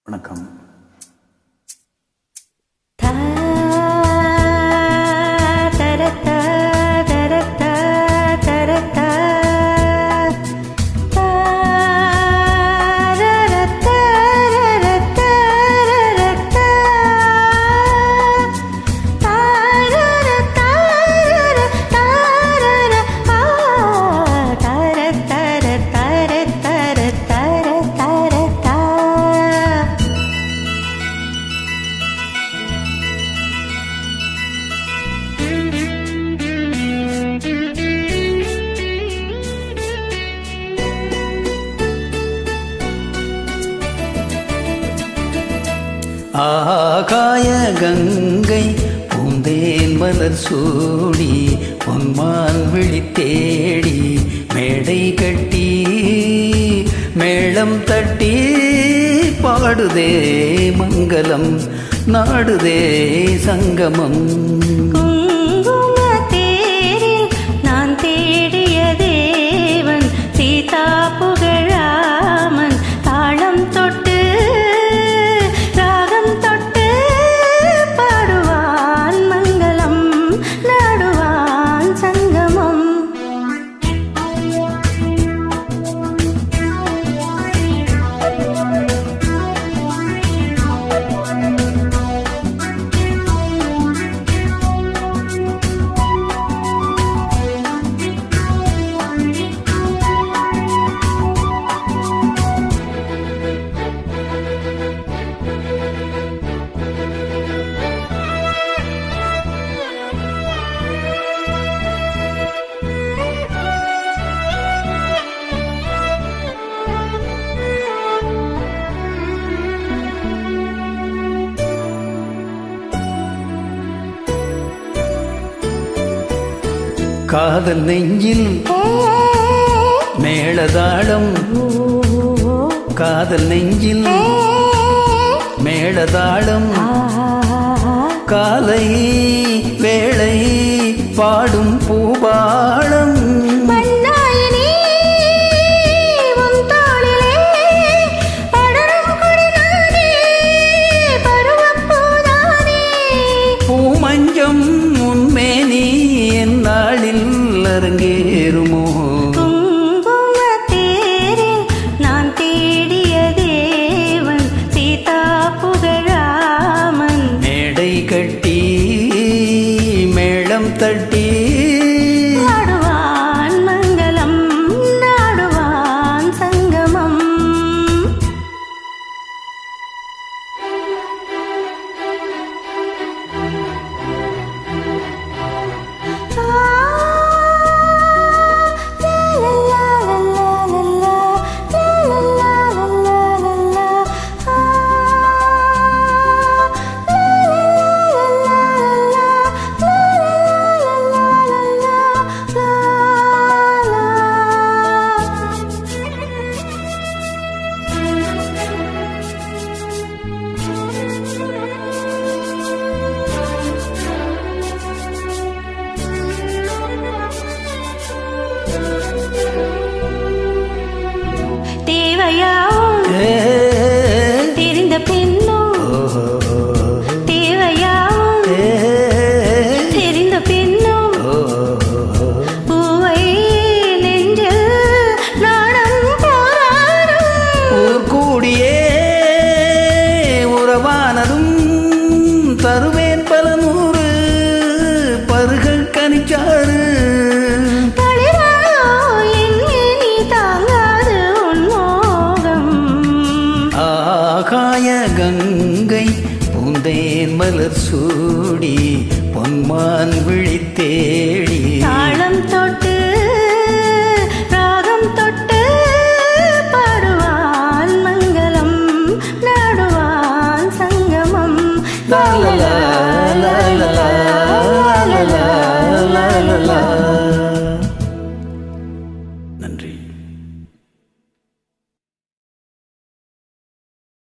வணக்கம். ஆகாய கங்கை பூந்தேன் மலர் சூடி பொன்மான் விழி தேடி மேடை கட்டி மேளம் தட்டி பாடுதே மங்களம் நாடுதே சங்கமம். நான் தேடிய தேவன் சீதா புகழாமன் தாளம் தொட்டு காதல் நெஞ்சில் மேளதாளம், காதல் நெஞ்சில் மேளதாளம், காலை வேளை பாடும் பூபாளம். பூமஞ்சம் உன்மேனி என்னாளில் அரங்கேறுமோ? குங்குமத்தேரில் நான் தேடிய தேவன் சீதா புகழாமன் மேடை கட்டி மேளம் தட்டி நாடுவான் மங்களம் நாடுவான் சங்கமம். தெரிந்த பெண்ணும் தேவையாவும் தெரிந்த பெண்ணும் பூவை நெஞ்சில் நாடம் போராடும் ஊர் கூடியே உறவானதும் தருவேன் பல நூறு பருகள் கனிச்சாறு. ஆகாய கங்கை பூந்தேன் மலர் சூடி பொன்மான் விழி தேடி தாளம் தொட்டு ராகம் தொட்டு பாடுவான் மங்களம் நாடுவான் சங்கமம். லா லா லா லா லா.